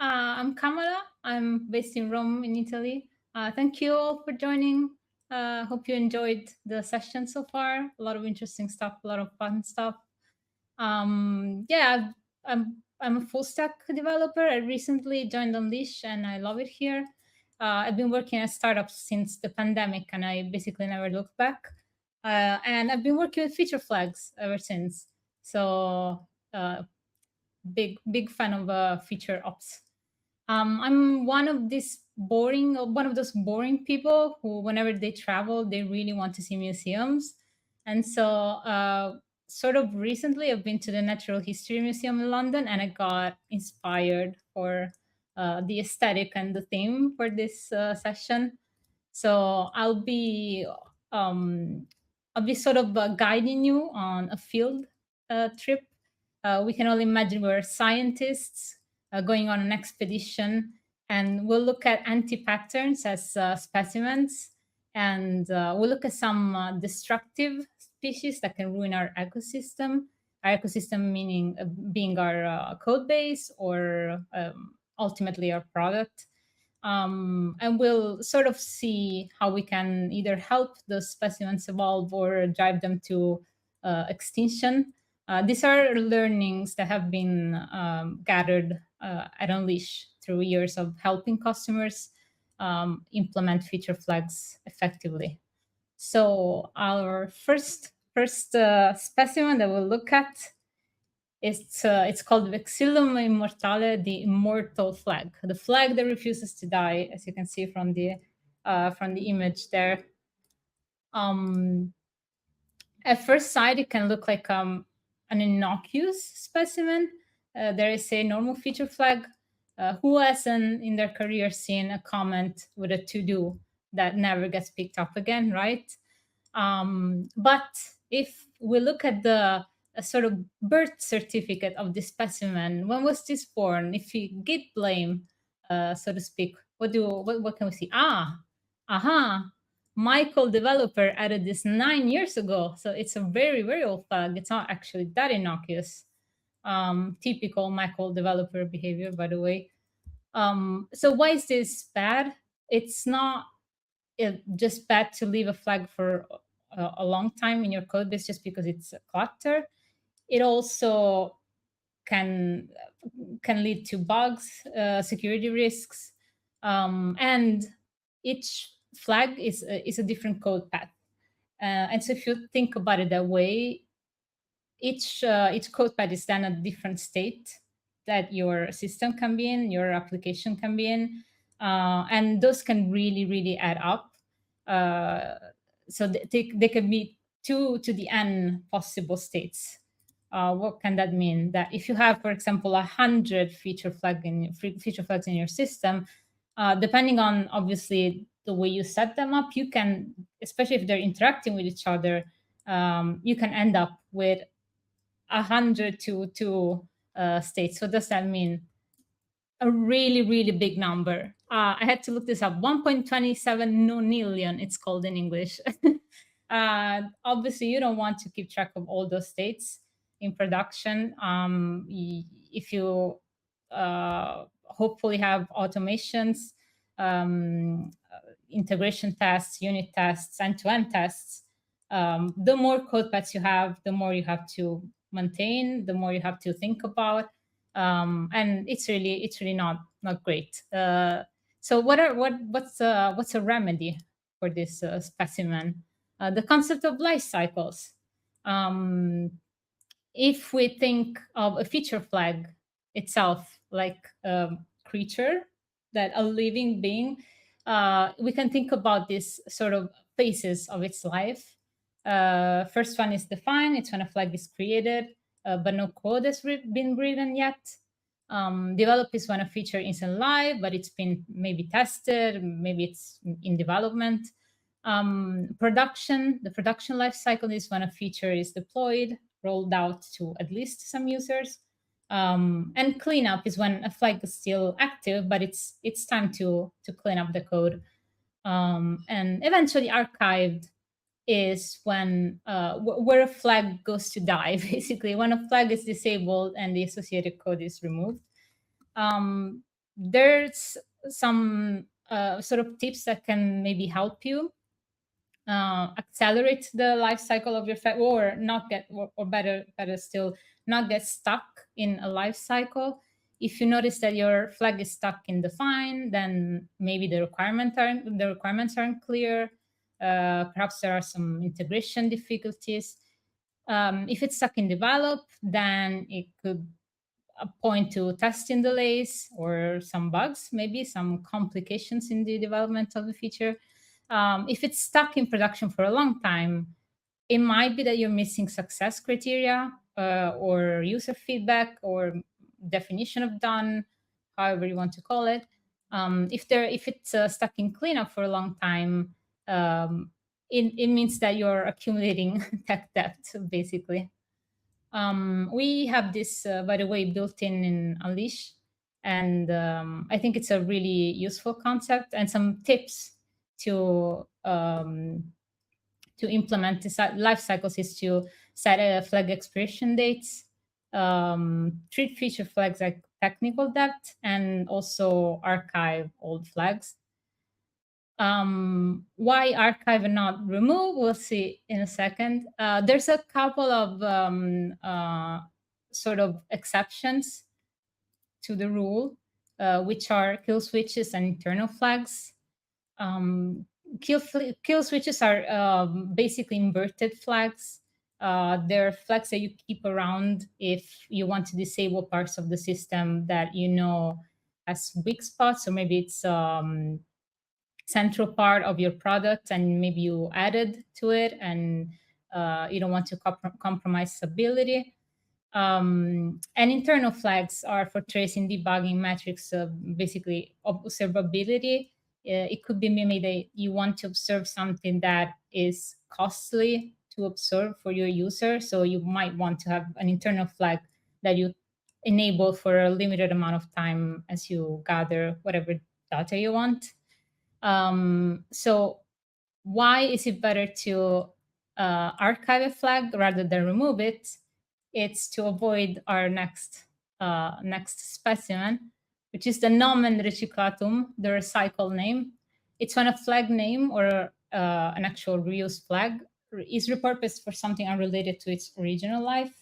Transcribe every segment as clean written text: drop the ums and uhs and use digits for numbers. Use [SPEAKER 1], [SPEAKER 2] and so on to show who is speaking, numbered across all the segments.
[SPEAKER 1] I'm Kamala. I'm based in Rome, in Italy. Thank you all for joining. Hope you enjoyed the session so far. A lot of interesting stuff, a lot of fun stuff. Yeah, I'm a full stack developer. I recently joined Unleash, and I love it here. I've been working at startups since the pandemic, and I basically never looked back. And I've been working with feature flags ever since. So big fan of feature ops. I'm one of those boring people who, whenever they travel, they really want to see museums. And so, sort of recently, I've been to the Natural History Museum in London, and I got inspired for the aesthetic and the theme for this session. So um, I'll be sort of guiding you on a field trip. We can all imagine we're scientists going on an expedition, and we'll look at anti-patterns as specimens, and we'll look at some destructive species that can ruin our ecosystem. Our ecosystem meaning being our code base or ultimately our product. And we'll sort of see how we can either help those specimens evolve or drive them to extinction. These are learnings that have been gathered at Unleash through years of helping customers implement feature flags effectively. So our first specimen that we'll look at, it's called Vexillum Immortale, the immortal flag, the flag that refuses to die, as you can see from the image there. Um, at first sight, it can look like an innocuous specimen. There is a normal feature flag. Who hasn't in their career seen a comment with a to do that never gets picked up again, right? But if we look at the sort of birth certificate of the specimen, when was this born? If we git blame, so to speak, what can we see? Aha, Michael developer added this 9 years ago, so it's a very old flag. It's not actually that innocuous. Typical Michael developer behavior, by the way. So why is this bad? It's not just bad to leave a flag for a long time in your code base just because it's a clutter. It also can can lead to bugs, security risks, and each flag is a different code path. And so if you think about it that way, each code path is then a different state that your system can be in, your application can be in, and those can really add up. Uh, so they can be two to the n possible states. What can that mean? That if you have, for example, 100 feature flags in your system, depending on obviously the way you set them up, you can, especially if they're interacting with each other, you can end up with 100 to two states. So does that mean a really big number? I had to look this up. 1.27 million, it's called in English. Obviously, you don't want to keep track of all those states in production. If you hopefully have automations, integration tests, unit tests, end-to-end tests, the more code paths you have, the more you have to maintain, the more you have to think about, and it's really not great. So what's a remedy for this specimen? The concept of life cycles. Um, if we think of a feature flag itself like a creature, that a living being, we can think about this sort of phases of its life. First one is define. It's when a flag is created, but no code has been written yet. Develop is when a feature isn't live, but it's been maybe tested, maybe it's in development. Production, the production life cycle is when a feature is deployed, rolled out to at least some users. And cleanup is when a flag is still active, but it's time to clean up the code. And eventually archived is when where a flag goes to die, basically when a flag is disabled and the associated code is removed. um, There's some sort of tips that can maybe help you accelerate the life cycle of your flag, or not get, or better still, not get stuck in a life cycle. If you notice that your flag is stuck in define, then maybe the requirements aren't clear. Perhaps there are some integration difficulties. If it's stuck in develop, then it could point to testing delays or some bugs, maybe some complications in the development of the feature. If it's stuck in production for a long time, it might be that you're missing success criteria, or user feedback, or definition of done, however you want to call it. If it's stuck in cleanup for a long time, it means that you're accumulating tech debt, basically. We have this, by the way, built in Unleash, and I think it's a really useful concept, and some tips to implement this life cycles is to set a flag expiration dates, treat feature flags like technical debt, and also archive old flags. Why archive and not remove? We'll see in a second. There's a couple of sort of exceptions to the rule, which are kill switches and internal flags. Kill switches are basically inverted flags. They're flags that you keep around if you want to disable parts of the system that you know has weak spots, or maybe it's central part of your product and maybe you added to it, and you don't want to compromise stability. And internal flags are for tracing, debugging metrics, basically observability. It could be maybe that you want to observe something that is costly to observe for your user, so you might want to have an internal flag that you enable for a limited amount of time as you gather whatever data you want. So why is it better to archive a flag rather than remove it? It's to avoid our next specimen, which is the nomen recyclatum, the recycle name. It's when a flag name or an actual reused flag is repurposed for something unrelated to its original life.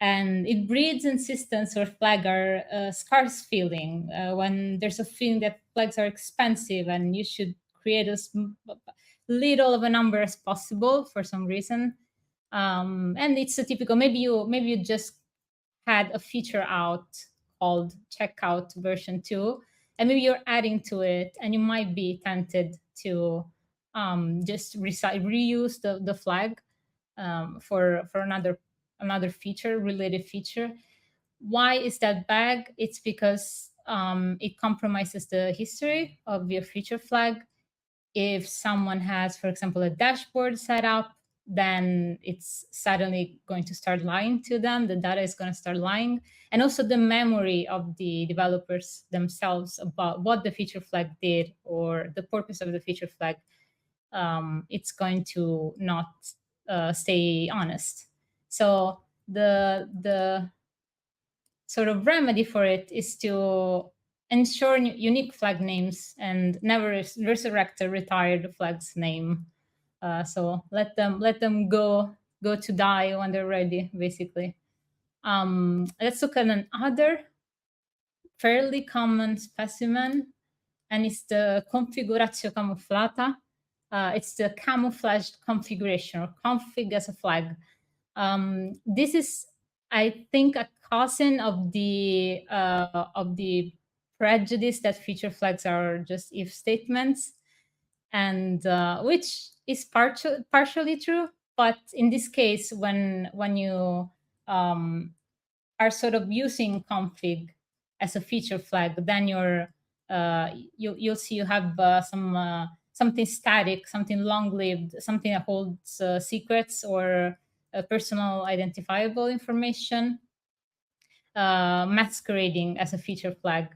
[SPEAKER 1] And it breeds insistence where flags are scarce feeling, when there's a feeling that flags are expensive and you should create as little of a number as possible for some reason. And it's a typical, maybe you just had a feature out called checkout version 2, and maybe you're adding to it, and you might be tempted to just reuse the flag for another feature, related feature. Why is that bad? It's because it compromises the history of your feature flag. If someone has, for example, a dashboard set up, then it's suddenly going to start lying to them. The data is going to start lying. And also the memory of the developers themselves about what the feature flag did or the purpose of the feature flag, it's going to not stay honest. So the sort of remedy for it is to ensure unique flag names and never resurrect a retired flag's name. So let them go to die when they're ready, basically. Let's look at another fairly common specimen, and it's the configuratio camufflata. It's the camouflaged configuration, or config as a flag. This is, I think, a cousin of the prejudice that feature flags are just if statements, and which is partially true. But in this case, when you are sort of using config as a feature flag, then you'll see you have something static, something long-lived, something that holds secrets or personal identifiable information, masquerading as a feature flag.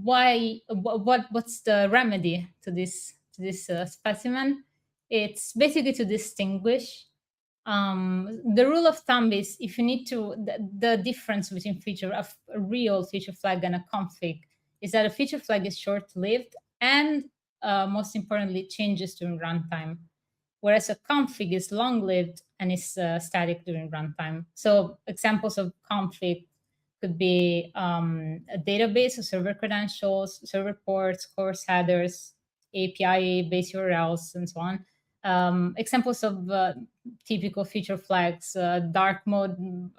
[SPEAKER 1] What's the remedy to this specimen? It's basically to distinguish The rule of thumb is if you need to, the difference between a real feature flag and a config is that a feature flag is short-lived and most importantly changes during runtime, whereas a config is long-lived and is static during runtime. So examples of config could be a database of server credentials, server ports, course headers, API base URLs, and so on. Examples of typical feature flags: dark mode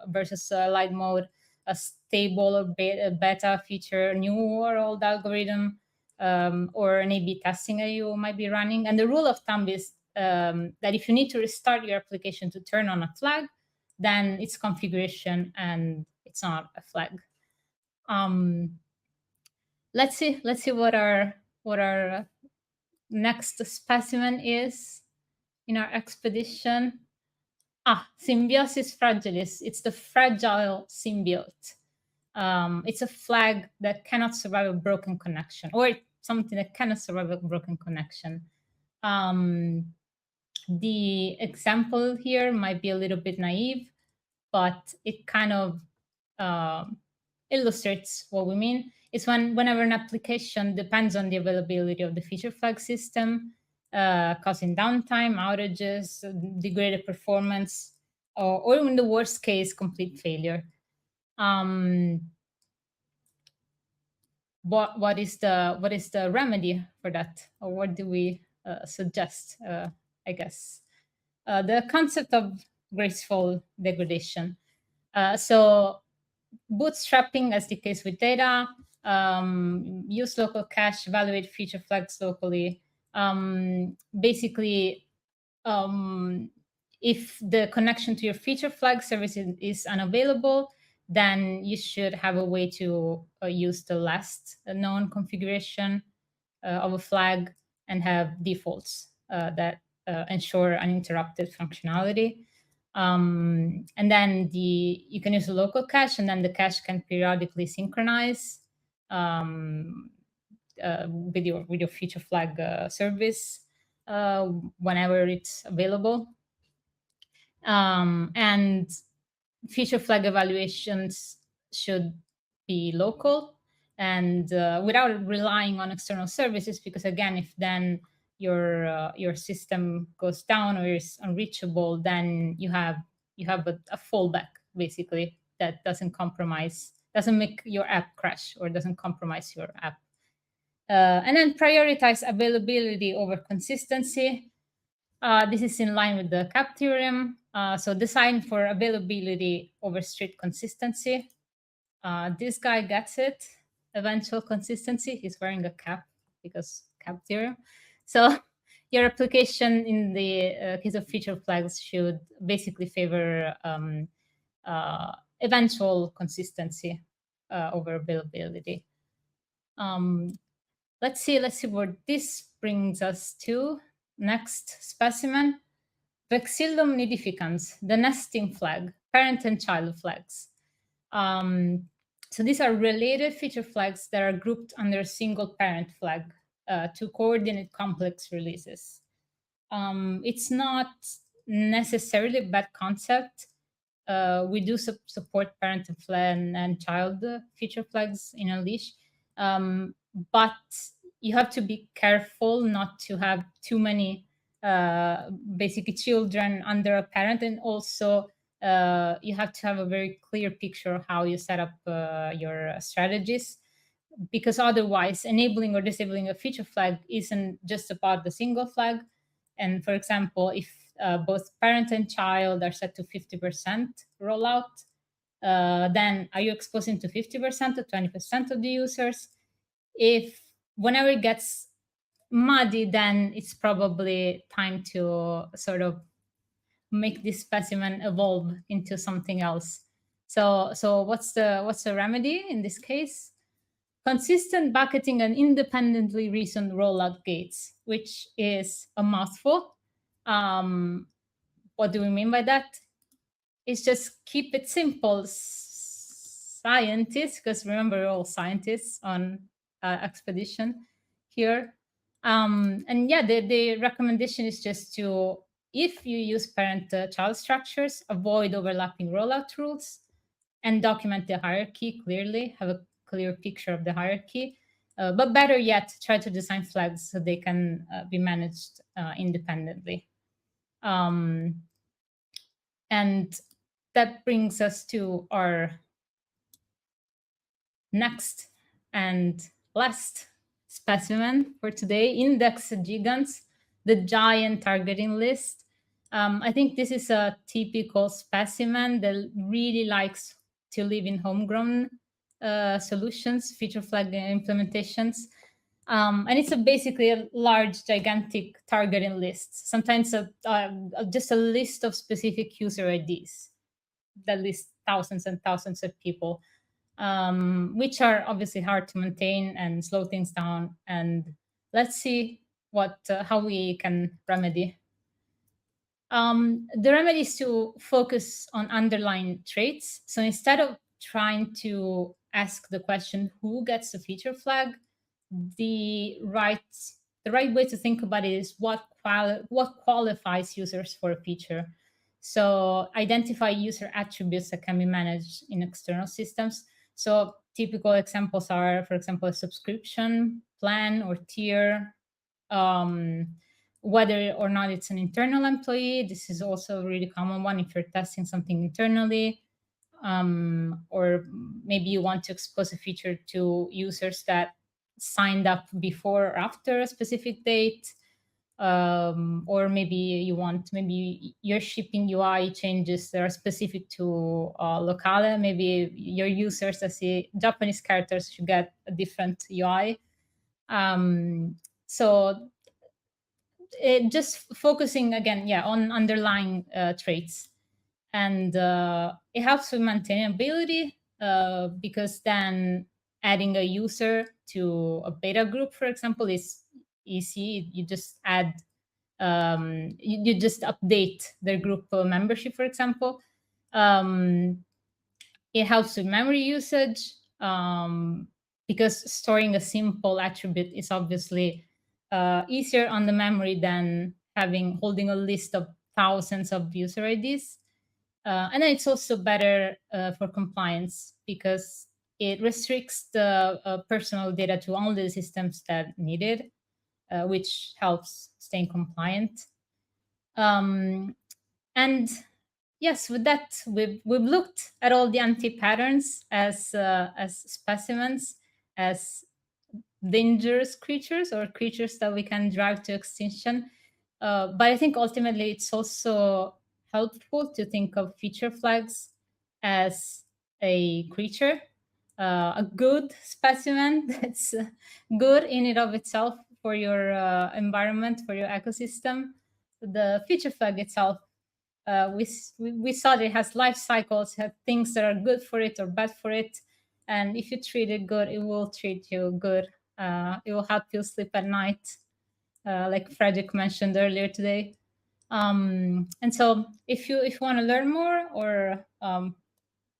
[SPEAKER 1] versus light mode, a stable or beta feature, new world algorithm, or an A/B testing that you might be running. And the rule of thumb is that if you need to restart your application to turn on a flag, then it's configuration and it's not a flag. Let's see what our next specimen is in our expedition. Symbiosis fragilis. It's the fragile symbiote. It's a flag that cannot survive a broken connection, or something that cannot survive a broken connection. The example here might be a little bit naive, but it kind of illustrates what we mean. It's whenever an application depends on the availability of the feature flag system, causing downtime, outages, degraded performance, or in the worst case, complete failure. What is the remedy for that, or what do we suggest? I guess the concept of graceful degradation. So bootstrapping, as the case with data, use local cache, evaluate feature flags locally. Basically, if the connection to your feature flag service is unavailable, then you should have a way to use the last known configuration of a flag and have defaults that ensure uninterrupted functionality. And then you can use a local cache, and then the cache can periodically synchronize with your feature flag service whenever it's available. And feature flag evaluations should be local and without relying on external services, because again, if then your system goes down or is unreachable, then you have a fallback basically that doesn't make your app crash or doesn't compromise your app. And then prioritize availability over consistency. This is in line with the cap theorem. So design for availability over strict consistency. This guy gets it. Eventual consistency. He's wearing a cap because cap theorem. So your application in the case of feature flags should basically favor eventual consistency over availability. Let's see where this brings us to. Next specimen, Vexillum nidificans, the nesting flag, parent and child flags. So these are related feature flags that are grouped under a single parent flag to coordinate complex releases. It's not necessarily a bad concept. We do support parent and child feature flags in Unleash, but you have to be careful not to have too many basically children under a parent, and also you have to have a very clear picture of how you set up your strategies, because otherwise enabling or disabling a feature flag isn't just about the single flag. And for example, if both parent and child are set to 50% rollout, then are you exposing to 50% or 20% of the users? If whenever it gets muddy, then it's probably time to sort of make this specimen evolve into something else. So what's the remedy in this case? Consistent bucketing and independently reasoned rollout gates, which is a mouthful. What do we mean by that? It's just keep it simple, scientists, because remember, we're all scientists on expedition here. And yeah, the recommendation is just to if you use parent-child structures, avoid overlapping rollout rules, and document the hierarchy clearly, have a clear picture of the hierarchy. But better yet, try to design flags so they can be managed independently. And that brings us to our next and last specimen for today, index gigants, the giant targeting list. I think this is a typical specimen that really likes to live in homegrown solutions, feature flag implementations. And it's basically a large, gigantic targeting list, sometimes just a list of specific user IDs that lists thousands and thousands of people, which are obviously hard to maintain and slow things down. And let's see how we can remedy. The remedy is to focus on underlying traits. So instead of trying to ask the question, who gets the feature flag, the right way to think about it is what qualifies users for a feature. So identify user attributes that can be managed in external systems. So typical examples are, for example, a subscription plan or tier, whether or not it's an internal employee. This is also a really common one if you're testing something internally. Or maybe you want to expose a feature to users that signed up before or after a specific date. Or maybe your shipping UI changes that are specific to locale. Maybe your users that see Japanese characters should get a different UI. So just focusing again, on underlying traits. And it helps with maintainability because then adding a user to a beta group, for example, is easy. You just add, you just update their group membership, for example. It helps with memory usage because storing a simple attribute is obviously easier on the memory than holding a list of thousands of user IDs. And then it's also better for compliance because it restricts the personal data to only the systems that need it, which helps staying compliant. And yes, with that, we've looked at all the anti-patterns as specimens, as dangerous creatures or creatures that we can drive to extinction. But I think ultimately it's also helpful to think of feature flags as a creature, a good specimen that's good in and of itself for your environment, for your ecosystem. The feature flag itself, we saw that it has life cycles, have things that are good for it or bad for it. And if you treat it good, it will treat you good. It will help you sleep at night, like Frederick mentioned earlier today. And so if you want to learn more or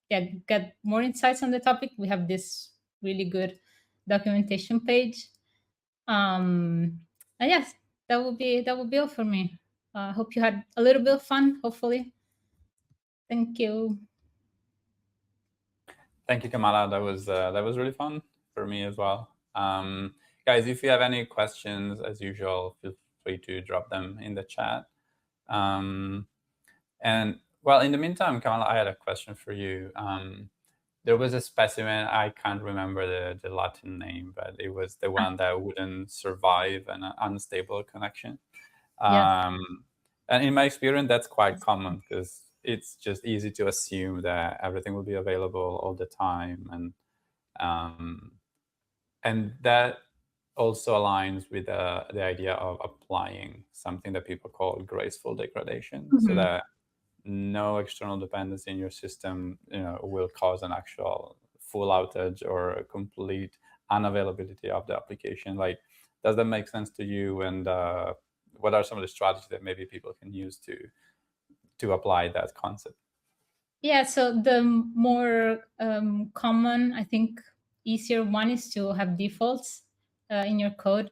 [SPEAKER 1] get more insights on the topic, we have this really good documentation page. And yes, that will be all for me. I hope you had a little bit of fun, hopefully. Thank you.
[SPEAKER 2] Thank you, Kamala. That was really fun for me as well. Guys, if you have any questions, as usual, feel free to drop them in the chat. And well, in the meantime, Kamala, I had a question for you. There was a specimen, I can't remember the Latin name, but it was the one that wouldn't survive an unstable connection.
[SPEAKER 1] Yeah.
[SPEAKER 2] And in my experience, that's quite common because it's just easy to assume that everything will be available all the time. And that also aligns with the idea of applying something that people call graceful degradation, so that no external dependency in your system will cause an actual full outage or a complete unavailability of the application. Like, does that make sense to you? And what are some of the strategies that maybe people can use to apply that concept?
[SPEAKER 1] Yeah, so the more common, I think, easier one is to have defaults in your code.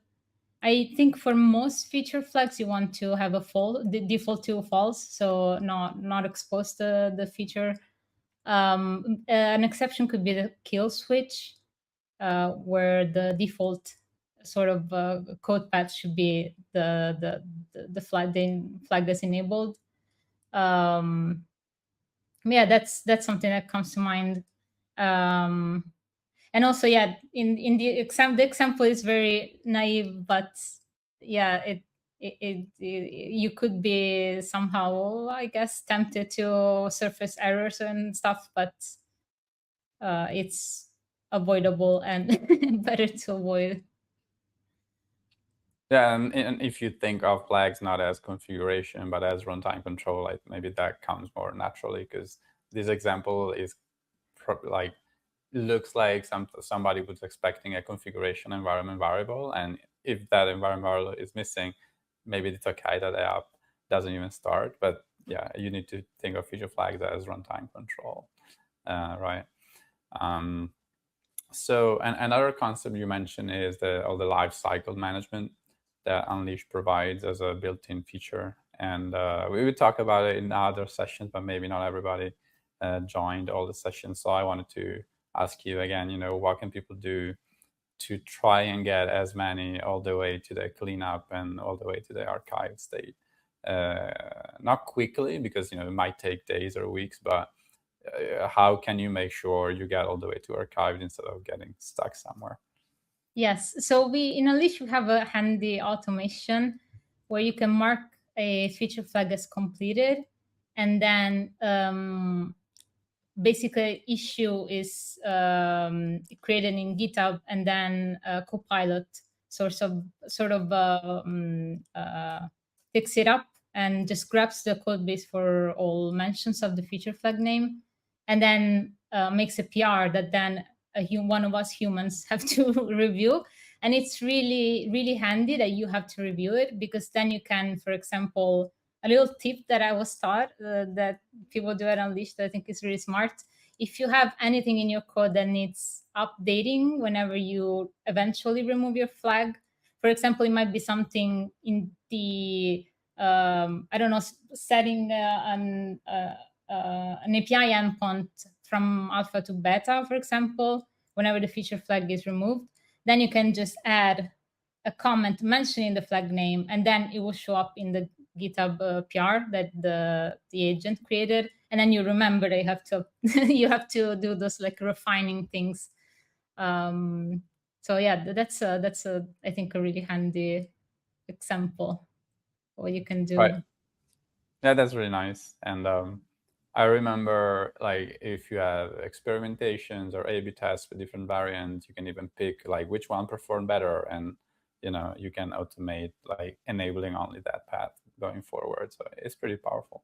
[SPEAKER 1] I think for most feature flags, you want to have the default to false, so not expose the feature. An exception could be the kill switch, where the default sort of code path should be the flag that's enabled. Yeah, that's something that comes to mind. Um, and also, yeah, in the example is very naive, but yeah, you could be somehow, I guess, tempted to surface errors and stuff, but it's avoidable and better to avoid.
[SPEAKER 2] Yeah, and if you think of flags not as configuration but as runtime control, like maybe that comes more naturally, because this example is like looks like somebody was expecting a configuration environment variable, and if that environment variable is missing, maybe it's okay that the app doesn't even start. But yeah, you need to think of feature flags as runtime control, right? So, and another concept you mentioned is all the life cycle management that Unleash provides as a built-in feature. And we would talk about it in other sessions, but maybe not everybody joined all the sessions. So I wanted to ask you again, what can people do to try and get as many all the way to the cleanup and all the way to the archive state? Not quickly, because it might take days or weeks, but how can you make sure you get all the way to archived instead of getting stuck somewhere?
[SPEAKER 1] Yes. So we in Unleash we have a handy automation where you can mark a feature flag as completed, and then basically issue is created in GitHub, and then Copilot picks it up and just grabs the code base for all mentions of the feature flag name, and then makes a PR that then one of us humans have to review. And it's really really handy that you have to review it, because then you can, for example, a little tip that I was taught that people do at Unleashed that I think is really smart. If you have anything in your code that needs updating whenever you eventually remove your flag, for example, it might be something in the I don't know, setting an API endpoint from alpha to beta, for example, whenever the feature flag is removed, then you can just add a comment mentioning the flag name, and then it will show up in the GitHub PR that the agent created, and then you remember that you have to you have to do those like refining things. So yeah, that's a I think a really handy example what you can do.
[SPEAKER 2] Right. Yeah, that's really nice. And I remember, like, if you have experimentations or A/B tests with different variants, you can even pick like which one performed better, and you can automate like enabling only that path going forward. So it's pretty powerful.